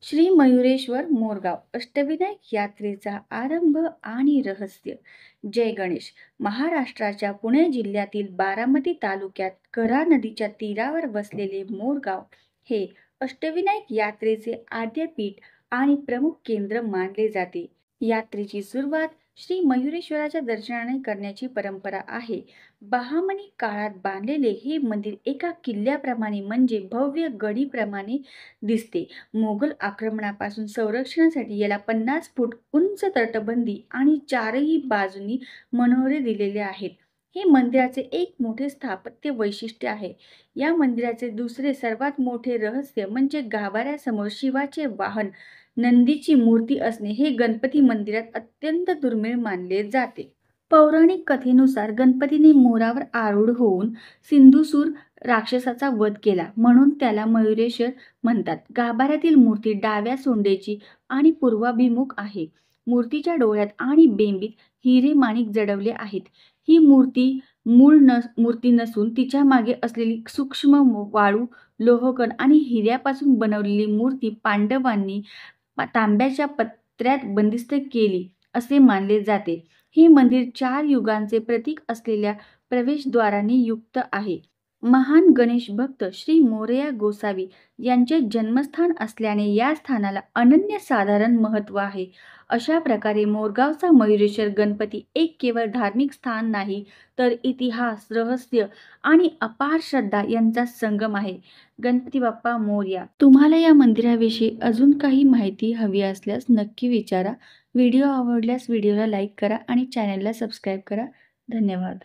श्री मयुरेश्वर मोरगाव अष्टविनायक यात्रेचा आरंभ आणि रहस्य. जय गणेश. महाराष्ट्राच्या पुणे जिल्ह्यातील बारामती तालुक्यात कऱ्हा नदीच्या तीरावर वसलेले मोरगाव हे अष्टविनायक यात्रेचे आद्यपीठ आणि प्रमुख केंद्र मानले जाते. यात्रेची सुरुवात श्री मयुरेश्वराच्या दर्शनाने करण्याची परंपरा आहे. बहामनी काळात बांधलेले हे मंदिर एका किल्ल्याप्रमाणे म्हणजे भव्य गडीप्रमाणे दिसते. मोगल आक्रमणापासून संरक्षणासाठी याला 50 फूट उंच तटबंदी आणि चारही बाजूंनी मनोरे दिलेले आहेत. हे मंदिराचे एक मोठे स्थापत्य वैशिष्ट्य आहे. या मंदिराचे दुसरे सर्वात मोठे रहस्य म्हणजे गाभाऱ्यासमोर शिवाचे वाहन नंदीची मूर्ती असणे. हे गणपती मंदिरात अत्यंत दुर्मिळ मानले जाते. पौराणिक कथेनुसार गणपतीने मोरावर आरूढ होऊन सिंधुसूर राक्षसाचा वध केला, म्हणून त्याला मयुरेश्वर म्हणतात. गाभाऱ्यातील मूर्ती डाव्या सोंडेची आणि पूर्वाभिमुख आहे. मूर्तीच्या डोळ्यात आणि बेंबीत हिरे माणिक जडवले आहेत. ही मूर्ती नसून तिच्या मागे असलेली सूक्ष्म वाळू, लोहकण आणि हिऱ्यापासून बनवलेली मूर्ती पांडवांनी तांब्याच्या पत्र्यात बंदिस्त केली असे मानले जाते. हे मंदिर 4 युगांचे प्रतीक असलेल्या प्रवेशद्वाराने युक्त आहे. महान गणेश भक्त श्री मोरया गोसावी यांचे जन्मस्थान असल्याने या स्थानाला अनन्यसाधारण महत्त्व आहे. अशा प्रकारे मोरगावचा मयुरेश्वर गणपती एक केवळ धार्मिक स्थान नाही, तर इतिहास, रहस्य आणि अपार श्रद्धा यांचा संगम आहे. गणपती बाप्पा मोरया. तुम्हाला या मंदिराविषयी अजून काही माहिती हवी असल्यास नक्की विचारा. व्हिडिओ आवडल्यास व्हिडिओला लाईक करा आणि चॅनलला सबस्क्राईब करा. धन्यवाद.